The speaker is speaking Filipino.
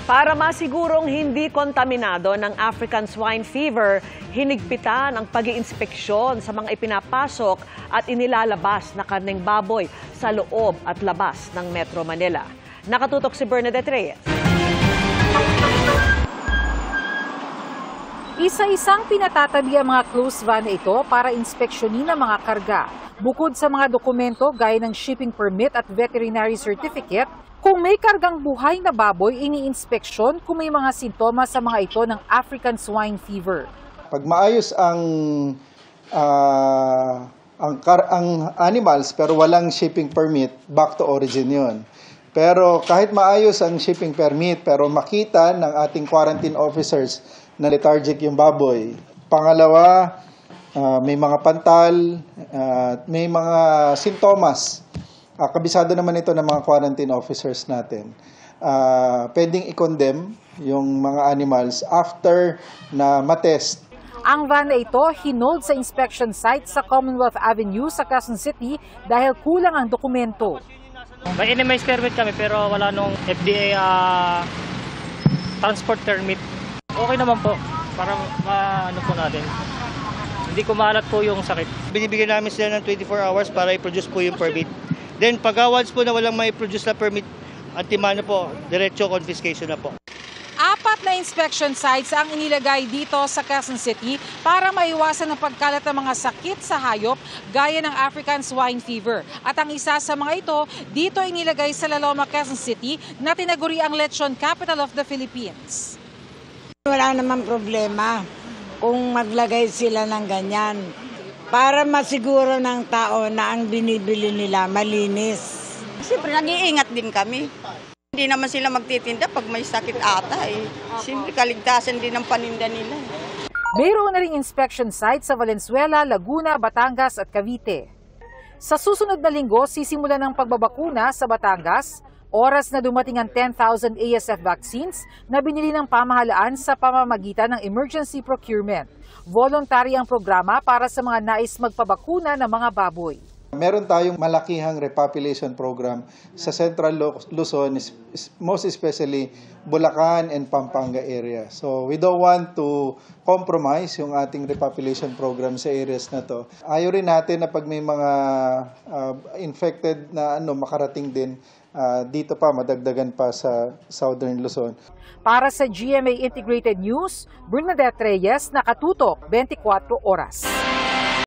Para masigurong hindi kontaminado ng African swine fever, hinigpitan ang pag-iinspeksyon sa mga ipinapasok at inilalabas na karneng baboy sa loob at labas ng Metro Manila. Nakatutok si Bernadette Reyes. Isa-isang pinatatabi ang mga closed van na ito para inspeksyonin ang mga karga. Bukod sa mga dokumento gaya ng shipping permit at veterinary certificate, kung may kargang buhay na baboy, ini-inspeksyon kung may mga sintomas sa mga ito ng African swine fever. Pag maayos ang animals pero walang shipping permit, back to origin yun. Pero kahit maayos ang shipping permit pero makita ng ating quarantine officers na lethargic yung baboy. Pangalawa, may mga pantal, may mga sintomas. Kabisado naman ito ng mga quarantine officers natin. Pwedeng i-condemn yung mga animals after na matest. Ang van na ito hinold sa inspection site sa Commonwealth Avenue sa Quezon City dahil kulang ang dokumento. May NMS permit kami pero wala nung FDA transport permit. Okay naman po para ano po natin. Hindi kumalat po yung sakit. Binibigyan namin sila ng 24 hours para i-produce po yung permit. Then pag once po na walang may produce na permit, antimano po, diretso confiscation na po. 4 na inspection sites ang inilagay dito sa Quezon City para maiwasan ang pagkalat ng mga sakit sa hayop gaya ng African swine fever. At ang isa sa mga ito, dito inilagay sa Laloma, Quezon City na tinaguri ang lechon capital of the Philippines. Wala namang problema kung maglagay sila ng ganyan para masiguro ng tao na ang binibili nila malinis. Siyempre, nag-iingat din kami. Hindi naman sila magtitinda pag may sakit ata eh. Siyempre, kaligtasan din ang paninda nila. Mayroon na ring inspection site sa Valenzuela, Laguna, Batangas at Cavite. Sa susunod na linggo, sisimulan ng pagbabakuna sa Batangas, oras na dumating ang 10,000 ASF vaccines na binili ng pamahalaan sa pamamagitan ng emergency procurement. Voluntary ang programa para sa mga nais magpabakuna ng mga baboy. Meron tayong malakihang repopulation program sa Central Luzon, most especially Bulacan and Pampanga area. So we don't want to compromise yung ating repopulation program sa areas na to. Ayaw rin natin na pag may mga infected na makarating din dito pa, madagdagan pa sa Southern Luzon. Para sa GMA Integrated News, Bernadette Reyes, nakatutok 24 oras.